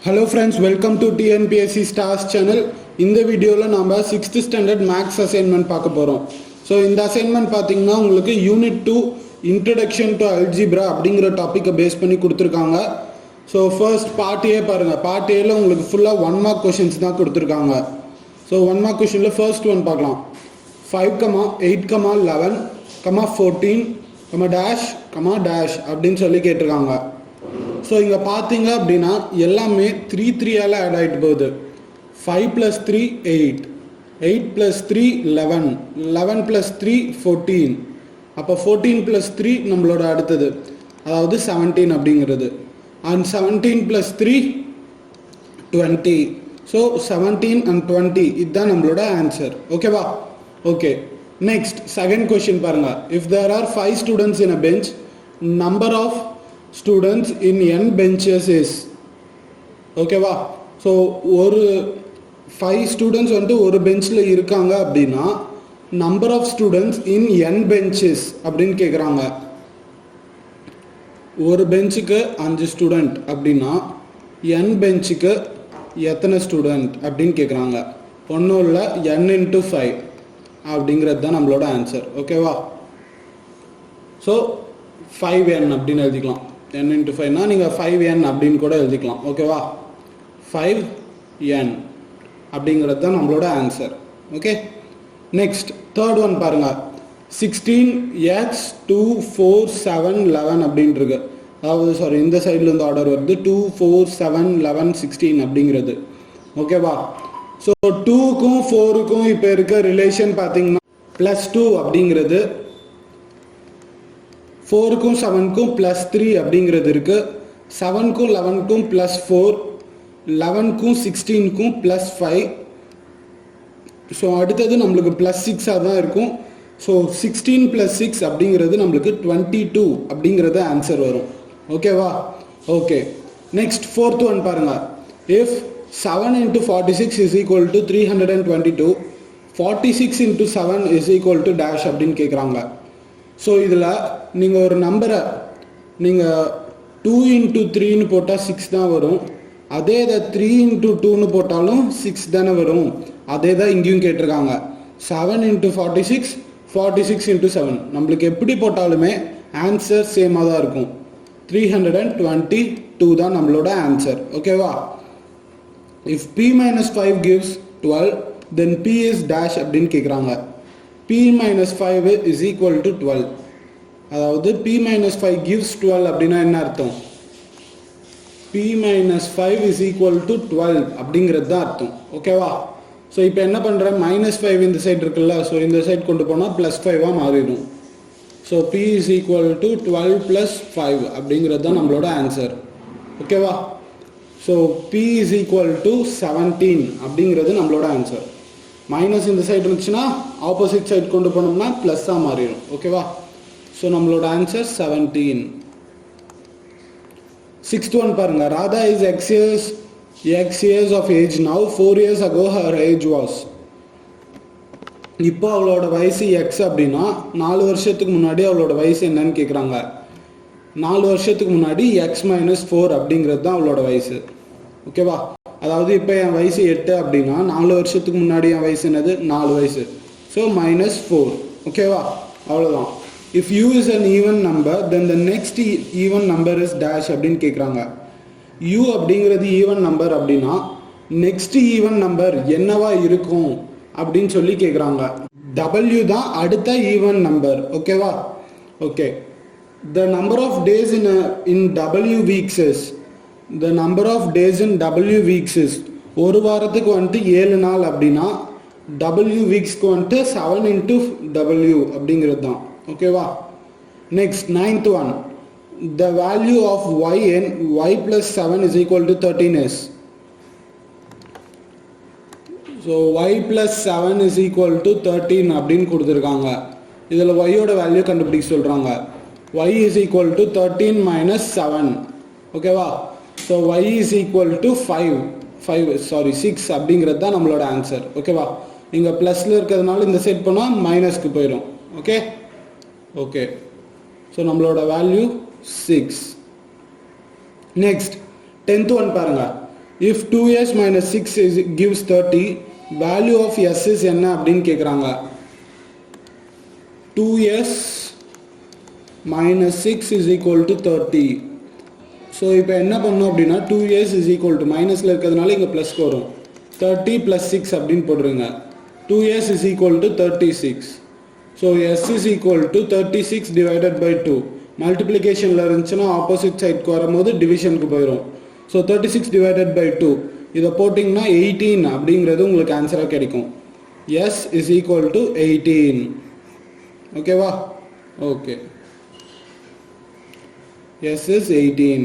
Hello friends, welcome to TNPSC Stars channel. இந்த வீடியோவில் நாம் 6th standard maths assignment பார்க்க போகிறோம். ஸோ இந்த அசைன்மெண்ட் பார்த்தீங்கன்னா உங்களுக்கு யூனிட் 2 இன்ட்ரடக்ஷன் டு அல்ஜிப்ரா அப்படிங்கிற டாப்பிக்கை பேஸ் பண்ணி கொடுத்துருக்காங்க. ஸோ ஃபர்ஸ்ட் பார்ட் ஏ பாருங்கள். பார்ட் ஏல உங்களுக்கு ஃபுல்லாக 1 mark கொஷின்ஸ் தான் கொடுத்துருக்காங்க. ஸோ 1 mark கொஷினில் ஃபர்ஸ்ட் ஒன் பார்க்கலாம். 5, 8, 11, 14, டேஷ் அப்படின்னு சொல்லி கேட்டிருக்காங்க. ஸோ இங்கே பார்த்தீங்க அப்படின்னா எல்லாமே 3 ஆட் ஆகிட்டு போகுது. 5 + 3 8, 8 + 3 11, 11 + 3 14. அப்போ 14 + 3 நம்மளோட அடுத்தது, அதாவது 17 அப்படிங்கிறது. அண்ட் 17 + 3 20. ஸோ 17 and 20 இதுதான் நம்மளோட ஆன்சர். ஓகேவா? ஓகே, நெக்ஸ்ட் செகண்ட் கொஸ்டின் பாருங்க. If there are 5 students in a bench, number of students in n benches is. ஓகேவா? ஸோ ஒரு 5 students வந்துட்டு ஒரு பெஞ்சில் இருக்காங்க அப்படின்னா number of students in n benches அப்படின்னு கேட்குறாங்க. ஒரு பெஞ்சுக்கு 5 ஸ்டூடெண்ட் அப்படின்னா n பெஞ்சுக்கு எத்தனை ஸ்டூடெண்ட் அப்படின்னு கேட்குறாங்க. ஒன்றும் இல்லை, n × 5 அப்படிங்கிறது தான் நம்மளோட ஆன்சர். ஓகேவா? ஸோ 5n அப்படின்னு எழுதிக்கலாம். n × 5னா நீங்கள் 5n அப்படின்னு கூட எழுதிக்கலாம். ஓகேவா? 5n அப்படிங்கிறது தான் நம்மளோட answer. Okay, next third one பாருங்க. 16x 2 4 7 11 அப்படின்றது, அதாவது இந்த சைட்லேருந்து ஆர்டர் வருது. 2 4 7 11 16 அப்படிங்கிறது. ஓகேவா? ஸோ 2க்கும் 4க்கும் இப்போ இருக்க ரிலேஷன் பார்த்தீங்கன்னா +2 அப்படிங்கிறது, 4க்கும் 7க்கும் +3 அப்படிங்கிறது இருக்குது. 7க்கும் 11க்கும் +4, 11க்கும் 16க்கும் +5. ஸோ அடுத்தது நம்மளுக்கு +6 தான் இருக்கும். ஸோ 16 + 6 அப்படிங்கிறது நம்மளுக்கு 22 அப்படிங்கிறது ஆன்சர் வரும். ஓகேவா? ஓகே, நெக்ஸ்ட் ஃபோர்த் ஒன் பாருங்கள். If 7 × 46 is equal to 322, 46 × 7 is equal to dash அப்படின்னு கேட்குறாங்க. ஸோ இதில் நீங்கள் ஒரு நம்பரை நீங்கள் 2 × 3ன்னு போட்டால் 6 தான் வரும். அதே இதை 3 × 2ன்னு போட்டாலும் 6 தானே வரும். அதே தான் இங்கேயும் கேட்டிருக்காங்க. 7 × 46, 46 × 7 நம்மளுக்கு எப்படி போட்டாலுமே ஆன்சர் சேமாக தான் இருக்கும். 322 தான் நம்மளோட ஆன்சர். ஓகேவா? If p - 5 gives 12, then p is dash அப்படின்னு கேட்குறாங்க. p - 5 is equal to 12. அதாவது p - 5 gives 12 அப்படின்னா என்ன அர்த்தம்? p - 5 is equal to 12 அப்படிங்கிறது தான் அர்த்தம். ஓகேவா? ஸோ இப்போ என்ன பண்ணுறேன், -5 இந்த சைடு இருக்குல்ல, ஸோ இந்த சைடு கொண்டு போனால் +5 மாறிடும். So p is equal to 12 + 5 அப்படிங்கிறது தான் நம்மளோட ஆன்சர். ஓகேவா? So p is equal to 17 அப்படிங்கிறது நம்மளோட ஆன்சர். மைனஸ் இந்த சைடு இருந்துச்சுன்னா ஆப்போசிட் சைடு கொண்டு போனோம்னா ப்ளஸ்ஸாக மாறிடும். ஓகேவா? ஸோ நம்மளோட ஆன்சர் 17. சிக்ஸ்த் ஒன் பாருங்கள். Radha is x years of age now, 4 years ago her age was. இப்போ அவளோட வயசு x அப்படின்னா 4 வருஷத்துக்கு முன்னாடி அவளோட வயசு என்னன்னு கேட்குறாங்க. 4 வருஷத்துக்கு முன்னாடி x - 4 அப்படிங்கிறது தான் அவளோட வயசு. ஓகேவா? அதாவது இப்போ என் வயசு 8 அப்படின்னா 4 வருஷத்துக்கு முன்னாடி என் வயசு என்னது? 4 வயசு. ஸோ -4. ஓகேவா? அவ்வளோதான். If u is an even number, then the next even number is dash அப்படின்னு கேட்குறாங்க. u அப்படிங்கிறது ஈவன் நம்பர் அப்படின்னா நெக்ஸ்ட் ஈவன் நம்பர் என்னவா இருக்கும் அப்படின்னு சொல்லி கேட்குறாங்க. w தான் அடுத்த ஈவன் நம்பர். ஓகேவா? Okay, the number of days in w weeks is, the number of days in w weeks is, ஒரு வாரத்துக்கு வந்துட்டு 7 நாள் அப்படின்னா w வீக்ஸ்க்கு வந்துட்டு 7 × w அப்படிங்கிறது தான். ஓகேவா? Next ninth one. the value of y in y + 7 is equal to 13 is. so y + 7 is equal to 13 அப்படின்னு கொடுத்துருக்காங்க. இதில் y-ஓட வேல்யூ கண்டுபிடிக்க சொல்கிறாங்க. y is equal to 13 - 7. ஓகேவா? So y is equal to 6 அப்படிங்கிறது தான் நம்மளோட ஆன்சர். ஓகேவா? இங்கே ப்ளஸில் இருக்கிறதுனால இந்த செட் பண்ணால் மைனஸ்க்கு போயிடும். ஓகே ஓகே ஸோ நம்மளோட வேல்யூ 6. நெக்ஸ்ட் 10th ஒன் பாருங்கள். if 2s minus 6 gives 30, value of s is என்ன அப்படின்னு கேட்குறாங்க. 2s minus 6 is equal to 30. So இப்போ என்ன பண்ணோம் அப்படின்னா 2s is equal to மைனஸில் இருக்கிறதுனால இங்கே ப்ளஸ்க்கு வரும். 30 plus 6 அப்படின்னு போடுறீங்க. 2s is equal to 36. So s is equal to 36 divided by 2. மல்டிப்ளிகேஷனில் இருந்துச்சுன்னா ஆப்போசிட் சைட்க்கு வரும்போது டிவிஷனுக்கு போயிடும். ஸோ 36 divided by 2 இதை போட்டிங்கன்னா 18 அப்படிங்கிறது உங்களுக்கு ஆன்சராக கிடைக்கும். s is equal to 18. ஓகேவா? Okay, s is 18.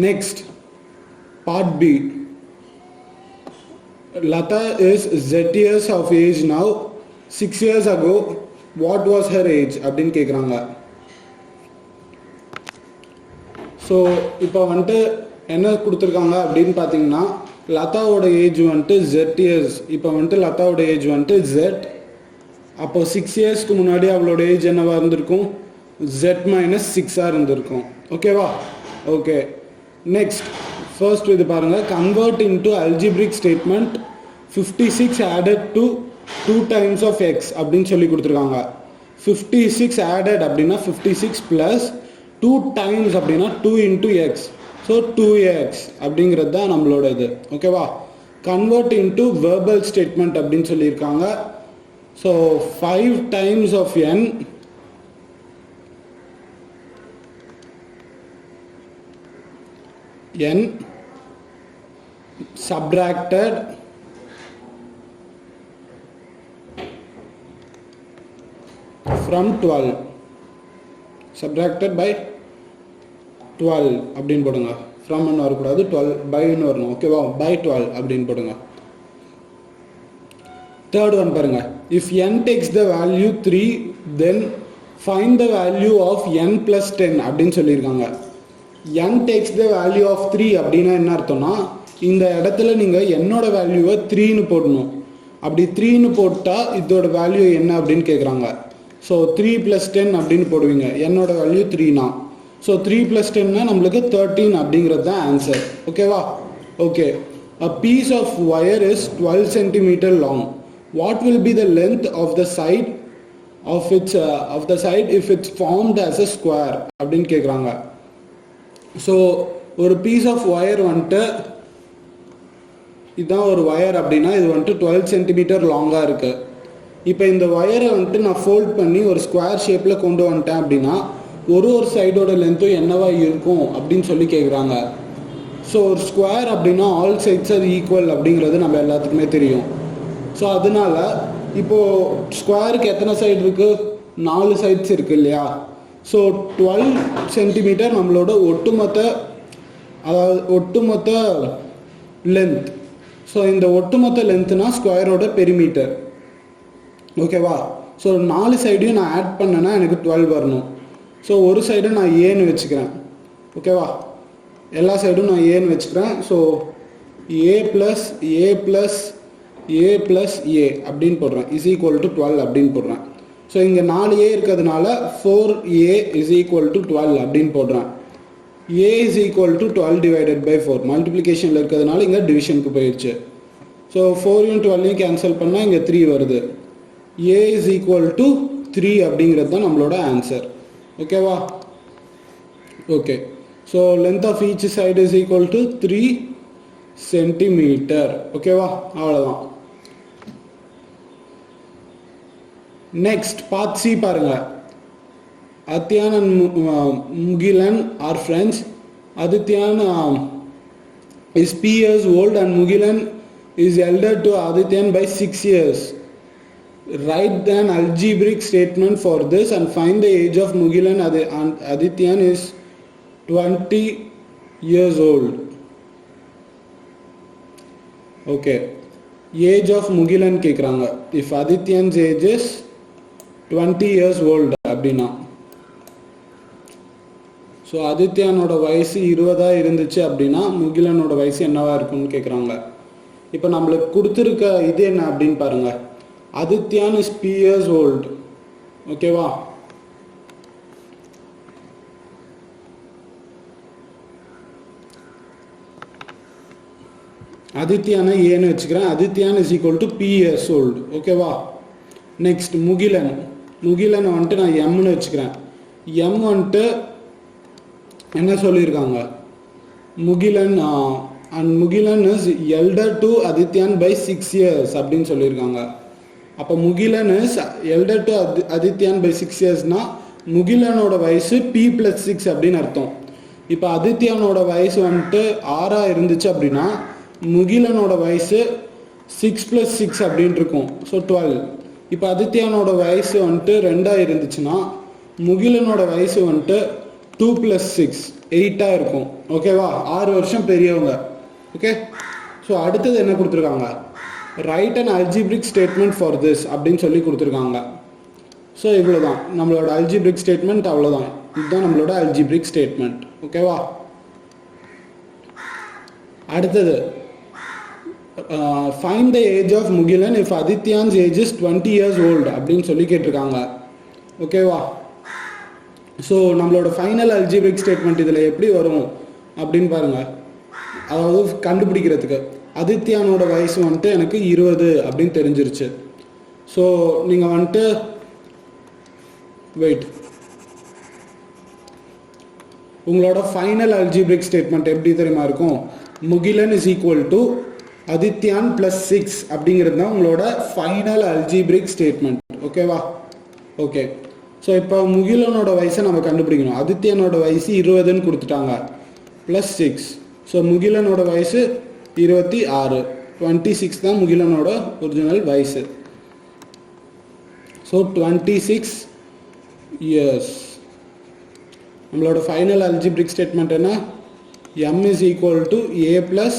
Next, part B. Lata is z years of age now. 6 years ago, what was her age அப்படின்னு கேட்குறாங்க. ஸோ இப்போ வந்துட்டு என்ன கொடுத்துருக்காங்க அப்படின்னு பார்த்தீங்கன்னா, லதாவோட ஏஜ் வந்துட்டு z இயர்ஸ். இப்போ வந்துட்டு லதாவோட ஏஜ் வந்துட்டு z. அப்போ 6 இயர்ஸ்க்கு முன்னாடி அவளோட ஏஜ் என்னவா இருந்திருக்கும்? z minus 6 இருந்திருக்கும். ஓகேவா? ஓகே, நெக்ஸ்ட் ஃபர்ஸ்ட் இது பாருங்கள். Convert into algebraic statement 56 added to 2 times of x அப்படின்னு சொல்லி கொடுத்துருக்காங்க. 56 added அப்படின்னா 56 plus 2 times அப்படின்னா 2 into x. ஸோ 2x அப்படிங்கிறது தான் நம்மளோட இது. ஓகேவா? கன்வெர்ட் இன்டு வெர்பல் ஸ்டேட்மெண்ட் அப்படின்னு சொல்லியிருக்காங்க. So 5 times of n subtracted from 12, subtracted by 12 அப்படின்னு போடுங்க. from ன்னு வரக்கூடாது, 12 by ன்னு வரணும். ஓகேவா? by 12 அப்படின்னு போடுங்க. தேர்ட் ஒன் பாருங்க. if n takes the value 3 then find the value of n plus 10 அப்படின்னு சொல்லியிருக்காங்க. n takes the value of 3 அப்படின்னா என்ன அர்த்தம்னா, இந்த இடத்துல நீங்கள் என்னோட வேல்யூவை 3ன்னு போடணும். அப்படி 3ன்னு போட்டால் இதோட வேல்யூ என்ன அப்படின்னு கேட்குறாங்க. ஸோ 3 + 10 அப்படின்னு போடுவீங்க. என்னோட வேல்யூ 3னா, ஸோ 3 + 10னா நம்மளுக்கு 13 அப்படிங்கிறது தான் ஆன்சர். ஓகேவா? Okay, a piece of wire is 12 cm long. What will be the length of the side if it's formed as a square அப்படின்னு கேட்குறாங்க. ஸோ ஒரு பீஸ் ஆஃப் ஒயர் வந்துட்டு இதுதான் ஒரு ஒயர் அப்படின்னா இது வந்துட்டு 12 சென்டிமீட்டர் லாங்காக இருக்குது. இப்போ இந்த ஒயரை வந்துட்டு நான் ஃபோல்ட் பண்ணி ஒரு ஸ்கொயர் ஷேப்பில் கொண்டு வந்துட்டேன் அப்படின்னா ஒரு சைடோட லென்த்தும் என்னவா இருக்கும் அப்படின்னு சொல்லி கேட்குறாங்க. ஸோ ஒரு ஸ்கொயர் அப்படின்னா ஆல் சைட்ஸ் அது ஈக்குவல் அப்படிங்கிறது நம்ம எல்லாத்துக்குமே தெரியும். ஸோ அதனால இப்போது ஸ்கொயருக்கு எத்தனை சைடு இருக்குது? 4 சைட்ஸ் இருக்குது இல்லையா? ஸோ 12 சென்டிமீட்டர் நம்மளோட ஒட்டுமொத்த லென்த். ஸோ இந்த ஒட்டுமொத்த லென்த்னா ஸ்கொயரோட பெரிமீட்டர். ஓகேவா? ஸோ 4 சைடையும் நான் ஆட் பண்ணேன்னா எனக்கு 12 வரணும். ஸோ ஒரு சைடை நான் ஏன்னு வச்சுக்கிறேன். ஓகேவா? எல்லா சைடும் நான் ஏன்னு வச்சுக்கிறேன். So a + a + a + a அப்படின்னு போடுறேன். இஸ் ஈக்குவல் டு 12 அப்படின்னு போடுறேன். ஸோ இங்கே 4a இருக்கிறதுனால 4a is equal to 12 அப்படின்னு போடுறேன். a is equal to 12 divided by 4 மல்டிப்ளிகேஷனில் இருக்கிறதுனால இங்கே டிவிஷனுக்கு போயிடுச்சு. ஸோ 4யும் 12யும் கேன்சல் பண்ணால் இங்கே 3 வருது. a is equal to 3 அப்படிங்கிறது தான் நம்மளோட ஆன்சர். ஓகேவா? Okay, so length of each side is equal to 3 centimetre. ஓகேவா? அவ்வளோதான். நெக்ஸ்ட் பார்ட் சி பாருங்க. Adityan and Mugilan are friends. Adityan is P years old and Mugilan is elder to Adityan by 6 years. Write an algebraic statement for this and find the age of Mugilan and Adityan is 20 years old. Okay, age of Mugilan கேக்குறாங்க. If Adityan's age is 20 years old அப்படின்னா, so ஆதித்யானோட வயசு 20 இருந்துச்சு அப்படின்னா முகிலனோட வயசு என்னவா இருக்கும்னு கேட்குறாங்க. இப்போ நம்மளுக்கு கொடுத்துருக்க இது என்ன அப்படின்னு பாருங்க. Adithyan is P years old. ஓகேவா? அதித்யான ஏன்னு வச்சுக்கிறேன். Adithyan is equal to P years old. ஓகேவா? நெக்ஸ்ட் முகிலன். முகிலன் வந்துட்டு நான் எம்னு வச்சுக்கிறேன். எம் வந்துட்டு என்ன சொல்லியிருக்காங்க? Mugilan and Mugilan is elder to Adithyan by 6 years அப்படின்னு சொல்லியிருக்காங்க. அப்போ Mugilan is elder to Adithyan by 6 yearsனா முகிலனோட வயசு P+6 அப்படின்னு அர்த்தம். இப்போ அதித்யானோட வயசு வந்துட்டு 6 இருந்துச்சு அப்படின்னா முகிலனோட வயசு 6+6 அப்படின்னு இருக்கும். ஸோ 12. இப்போ அதித்யானோட வயசு வந்துட்டு 2 இருந்துச்சுன்னா முகிலனோட வயசு வந்துட்டு 2+6 8 இருக்கும். ஓகேவா? 6 வருஷம் பெரியவங்க. ஓகே. ஸோ அடுத்தது என்ன கொடுத்துருக்காங்க? Right and algebraic statement for this அப்படின்னு சொல்லி கொடுத்துருக்காங்க. ஸோ இவ்வளோதான் நம்மளோட அல்ஜிப்ரிக் ஸ்டேட்மெண்ட். அவ்வளோதான், இதுதான் நம்மளோட அல்ஜிப்ரிக் ஸ்டேட்மெண்ட். ஓகேவா? அடுத்தது find the age of Mugilan if Adithyan's age is 20 years old அப்படின்னு சொல்லி கேட்டிருக்காங்க. ஓகேவா? ஸோ நம்மளோட ஃபைனல் அல்ஜிப்ரிக் ஸ்டேட்மெண்ட் இதில் எப்படி வரும் அப்படின்னு பாருங்கள். அதாவது கண்டுபிடிக்கிறதுக்கு அதித்யானோட வயசு வந்துட்டு எனக்கு 20 அப்படின்னு தெரிஞ்சிருச்சு. ஸோ நீங்கள் வந்துட்டு வெயிட், உங்களோட ஃபைனல் அல்ஜிப்ரிக் ஸ்டேட்மெண்ட் எப்படி தெரியுமா இருக்கும்? முகிலன் இஸ் ஈக்குவல் டு அதித்யான் +6 அப்படிங்கிறது தான் உங்களோட ஃபைனல் அல்ஜிப்ரிக் ஸ்டேட்மெண்ட். ஓகேவா? ஓகே. ஸோ இப்போ முகிலனோட வயசை நம்ம கண்டுபிடிக்கணும். அதித்யானோட வயசு 20ன்னு கொடுத்துட்டாங்க, +6. ஸோ முகிலனோட வயசு 26. 26 தான் முகிலனோட ஒரிஜினல் வயசு. So 26 years. நம்மளோட ஃபைனல் அல்ஜிப்ரிக் ஸ்டேட்மெண்ட் என்ன? m is equal to a plus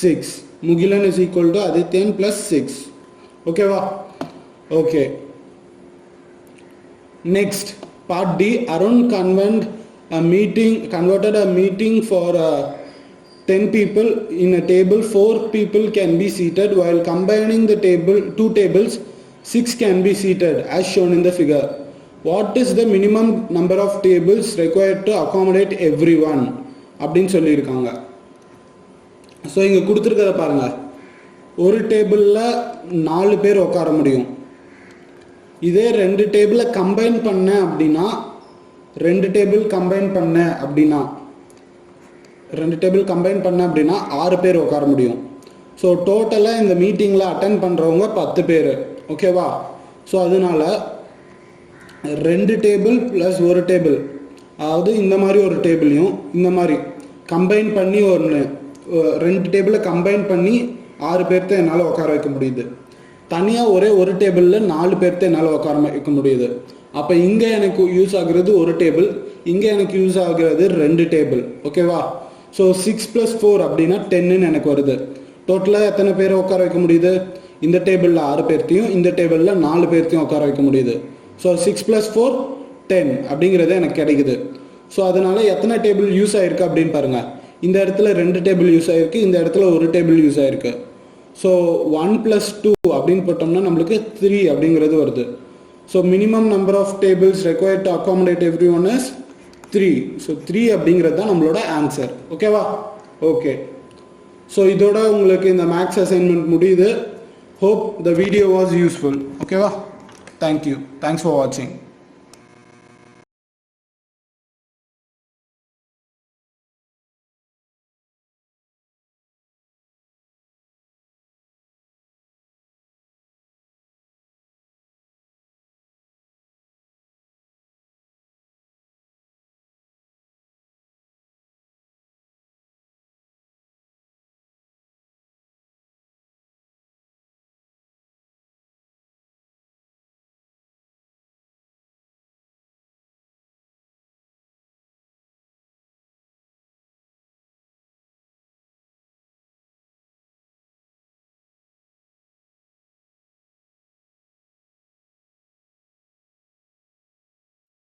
6. Mugilan is equal to Adityan +6. ஓகேவா? Okay. Next part D. Arun converted a meeting for 10 people in a table. 4 people can be seated, while combining the two tables 6 can be seated as shown in the figure. What is the minimum number of tables required to accommodate everyone அப்படின்னு சொல்லியிருக்காங்க. So இங்கே கொடுத்துருக்கத பாருங்கள். ஒரு டேபிளில் 4 பேர் உட்கார முடியும். இதே 2 டேபிளை கம்பைன் பண்ண அப்படின்னா 2 டேபிள் கம்பைன் பண்ண அப்படின்னா 6 பேர் உட்கார முடியும். ஸோ டோட்டலாக இந்த மீட்டிங்கில் அட்டென்ட் பண்ணுறவங்க 10 பேர். ஓகேவா? ஸோ அதனால 2 டேபிள் ப்ளஸ் ஒரு டேபிள், அதாவது இந்த மாதிரி ஒரு டேபிளையும் இந்த மாதிரி கம்பைன் பண்ணி 2 டேபிளை கம்பைன் பண்ணி 6 பேர்த்த என்னால் உட்கார வைக்க முடியுது. தனியாக ஒரு டேபிளில் 4 பேர்த்த என்னால் உட்கார வைக்க முடியுது. அப்போ இங்கே எனக்கு யூஸ் ஆகுறது ஒரு டேபிள், இங்கே எனக்கு யூஸ் ஆகுறது 2 டேபிள். ஓகேவா? ஸோ 6 + 4 அப்படின்னா 10ன்னு எனக்கு வருது. டோட்டலாக எத்தனை பேரை உட்கார வைக்க முடியுது? இந்த டேபிளில் 6 பேர்த்தையும் இந்த டேபிளில் 4 பேர்த்தையும் உட்கார வைக்க முடியுது. ஸோ 6 + 4 10 அப்படிங்கிறது எனக்கு கிடைக்குது. ஸோ அதனால் எத்தனை டேபிள் யூஸ் ஆகிருக்கு அப்படின்னு பாருங்கள். இந்த இடத்துல 2 டேபிள் யூஸ் ஆகிருக்கு, இந்த இடத்துல ஒரு டேபிள் யூஸ் ஆகிருக்கு. ஸோ 1 + 2 அப்படின்னு போட்டோம்னா நம்மளுக்கு 3 அப்படிங்கிறது வருது. So minimum number of tables required to accommodate every one is 3. So 3 அப்படிங்கிறது தான் நம்மளோட ஆன்சர். ஓகேவா? ஓகே. ஸோ இதோட உங்களுக்கு இந்த மேக்ஸ் அசைன்மெண்ட் முடியுது. Hope the video was useful. Okay, thank you. Thanks for watching.